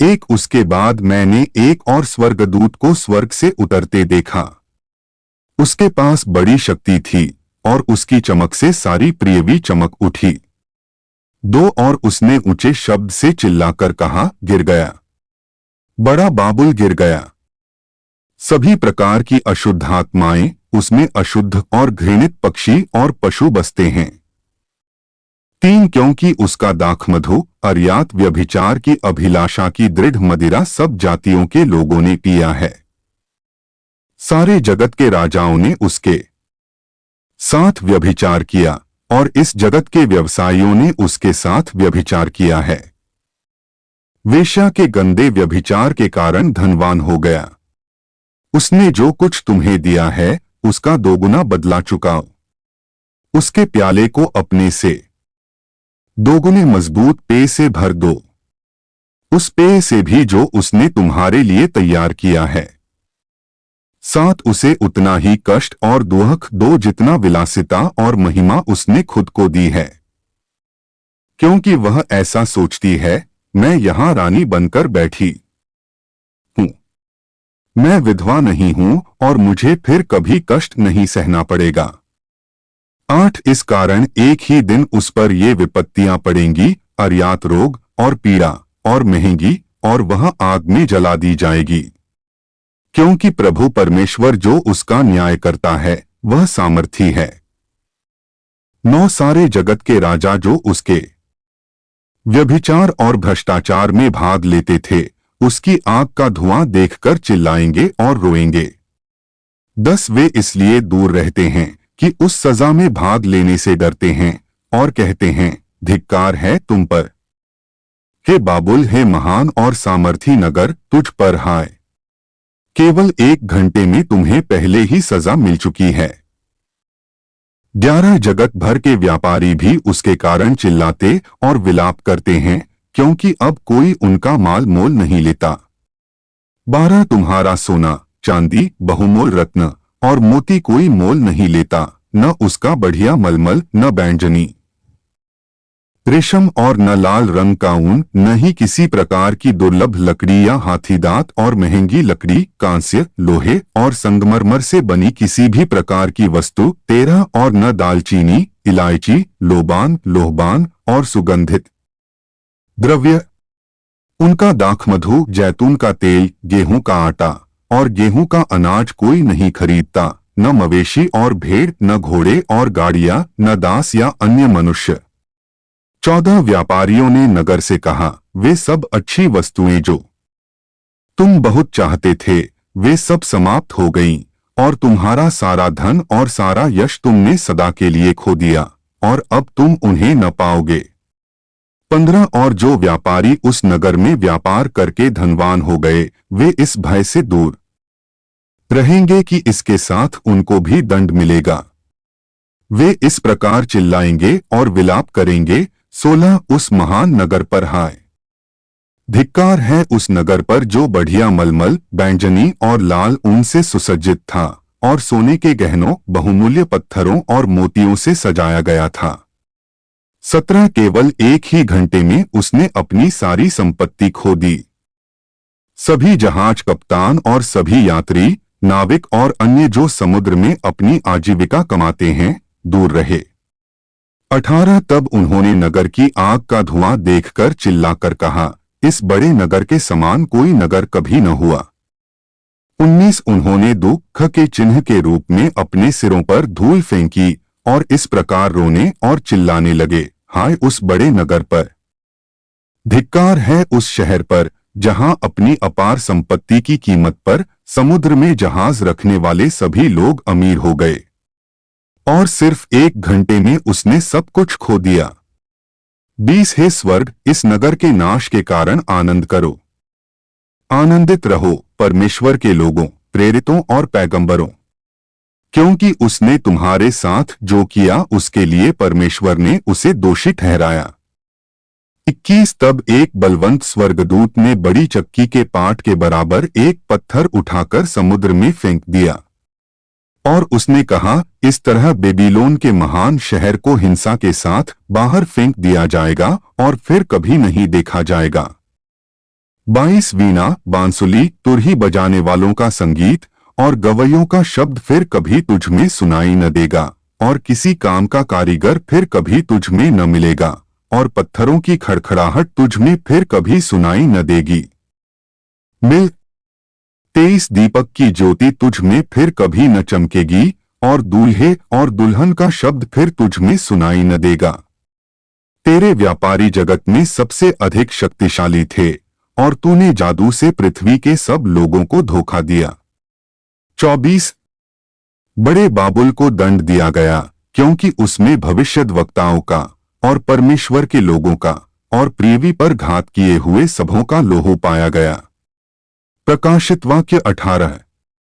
एक उसके बाद मैंने एक और स्वर्गदूत को स्वर्ग से उतरते देखा। उसके पास बड़ी शक्ति थी और उसकी चमक से सारी पृथ्वी चमक उठी। दो और उसने ऊंचे शब्द से चिल्लाकर कहा, गिर गया, बड़ा बाबुल गिर गया। सभी प्रकार की अशुद्ध आत्माएं, उसमें अशुद्ध और घृणित पक्षी और पशु बसते हैं। 3 क्योंकि उसका दाखमधु अर्थात व्यभिचार की अभिलाषा की दृढ़ मदिरा सब जातियों के लोगों ने पिया है। सारे जगत के राजाओं ने उसके साथ व्यभिचार किया और इस जगत के व्यवसायियों ने उसके साथ व्यभिचार किया है। वेश्या के गंदे व्यभिचार के कारण धनवान हो गया। उसने जो कुछ तुम्हें दिया है उसका 2 गुना बदला चुकाओ। उसके प्याले को अपने से 2 गुने मजबूत पेय से भर दो, उस पेय से भी जो उसने तुम्हारे लिए तैयार किया है। साथ उसे उतना ही कष्ट और दुख दो जितना विलासिता और महिमा उसने खुद को दी है, क्योंकि वह ऐसा सोचती है, मैं यहां रानी बनकर बैठी हूं, मैं विधवा नहीं हूं और मुझे फिर कभी कष्ट नहीं सहना पड़ेगा। 8 इस कारण एक ही दिन उस पर ये विपत्तियां पड़ेंगी, अर्थात रोग और पीड़ा और महंगी, और वह आग में जला दी जाएगी। क्योंकि प्रभु परमेश्वर जो उसका न्याय करता है वह सामर्थी है। 9 सारे जगत के राजा जो उसके व्यभिचार और भ्रष्टाचार में भाग लेते थे उसकी आग का धुआं देखकर चिल्लाएंगे और रोएंगे। 10 वे इसलिए दूर रहते हैं कि उस सजा में भाग लेने से डरते हैं और कहते हैं, धिक्कार है तुम पर, हे बाबुल, हे महान और सामर्थी नगर, तुझ पर हाय। केवल 1 घंटे में तुम्हें पहले ही सजा मिल चुकी है। 11 जगत भर के व्यापारी भी उसके कारण चिल्लाते और विलाप करते हैं, क्योंकि अब कोई उनका माल मोल नहीं लेता। 12 तुम्हारा सोना, चांदी, बहुमोल रत्न और मोती कोई मोल नहीं लेता, न उसका बढ़िया मलमल, न बैंजनी रेशम और न लाल रंग का ऊन, न ही किसी प्रकार की दुर्लभ लकड़ी या हाथीदांत और महंगी लकड़ी, कांस्य, लोहे और संगमरमर से बनी किसी भी प्रकार की वस्तु। 13 और न दालचीनी, इलायची, लोबान, लोहबान और सुगंधित द्रव्य, उनका दाखमधु, जैतून का तेल, गेहूं का आटा और गेहूं का अनाज कोई नहीं खरीदता, न मवेशी और भेड़, न घोड़े और गाड़ियां, न दास या अन्य मनुष्य। 14 व्यापारियों ने नगर से कहा, वे सब अच्छी वस्तुएं जो तुम बहुत चाहते थे वे सब समाप्त हो गईं, और तुम्हारा सारा धन और सारा यश तुमने सदा के लिए खो दिया, और अब तुम उन्हें न पाओगे। 15 और जो व्यापारी उस नगर में व्यापार करके धनवान हो गए वे इस भय से दूर रहेंगे कि इसके साथ उनको भी दंड मिलेगा। वे इस प्रकार चिल्लाएंगे और विलाप करेंगे, 16 उस महान नगर पर हाय। धिक्कार है उस नगर पर जो बढ़िया मलमल, बैंजनी और लाल ऊन से सुसज्जित था और सोने के गहनों, बहुमूल्य पत्थरों और मोतियों से सजाया गया था। 17 केवल 1 ही घंटे में उसने अपनी सारी संपत्ति खो दी। सभी जहाज कप्तान और सभी यात्री, नाविक और अन्य जो समुद्र में अपनी आजीविका कमाते हैं दूर रहे। 18 तब उन्होंने नगर की आग का धुआं देखकर चिल्लाकर कहा, इस बड़े नगर के समान कोई नगर कभी न हुआ। 19 उन्होंने दुख के चिन्ह के रूप में अपने सिरों पर धूल फेंकी और इस प्रकार रोने और चिल्लाने लगे, हाय उस बड़े नगर पर, धिक्कार है उस शहर पर जहां अपनी अपार संपत्ति की कीमत पर समुद्र में जहाज रखने वाले सभी लोग अमीर हो गए, और सिर्फ 1 घंटे में उसने सब कुछ खो दिया। 20 हे स्वर्ग, इस नगर के नाश के कारण आनंद करो, आनंदित रहो परमेश्वर के लोगों, प्रेरितों और पैगंबरों, क्योंकि उसने तुम्हारे साथ जो किया उसके लिए परमेश्वर ने उसे दोषी ठहराया। 21 तब एक बलवंत स्वर्गदूत ने बड़ी चक्की के पाट के बराबर एक पत्थर उठाकर समुद्र में फेंक दिया, और उसने कहा, इस तरह बेबीलोन के महान शहर को हिंसा के साथ बाहर फेंक दिया जाएगा और फिर कभी नहीं देखा जाएगा। 22 वीणा, बांसुली, तुरही बजाने वालों का संगीत और गवैयों का शब्द फिर कभी तुझ में सुनाई न देगा, और किसी काम का कारीगर फिर कभी तुझ में न मिलेगा, और पत्थरों की खड़खड़ाहट तुझ में फिर कभी सुनाई न देगी। मिल 23 दीपक की ज्योति तुझ में फिर कभी न चमकेगी, और दूल्हे और दुल्हन का शब्द फिर तुझ में सुनाई न देगा। तेरे व्यापारी जगत में सबसे अधिक शक्तिशाली थे, और तूने जादू से पृथ्वी के सब लोगों को धोखा दिया। 24 बड़े बाबुल को दंड दिया गया, क्योंकि उसमें भविष्यद्वक्ताओं का और परमेश्वर के लोगों का और पृथ्वी पर घात किए हुए सबों का लोहो पाया गया। प्रकाशित वाक्य 18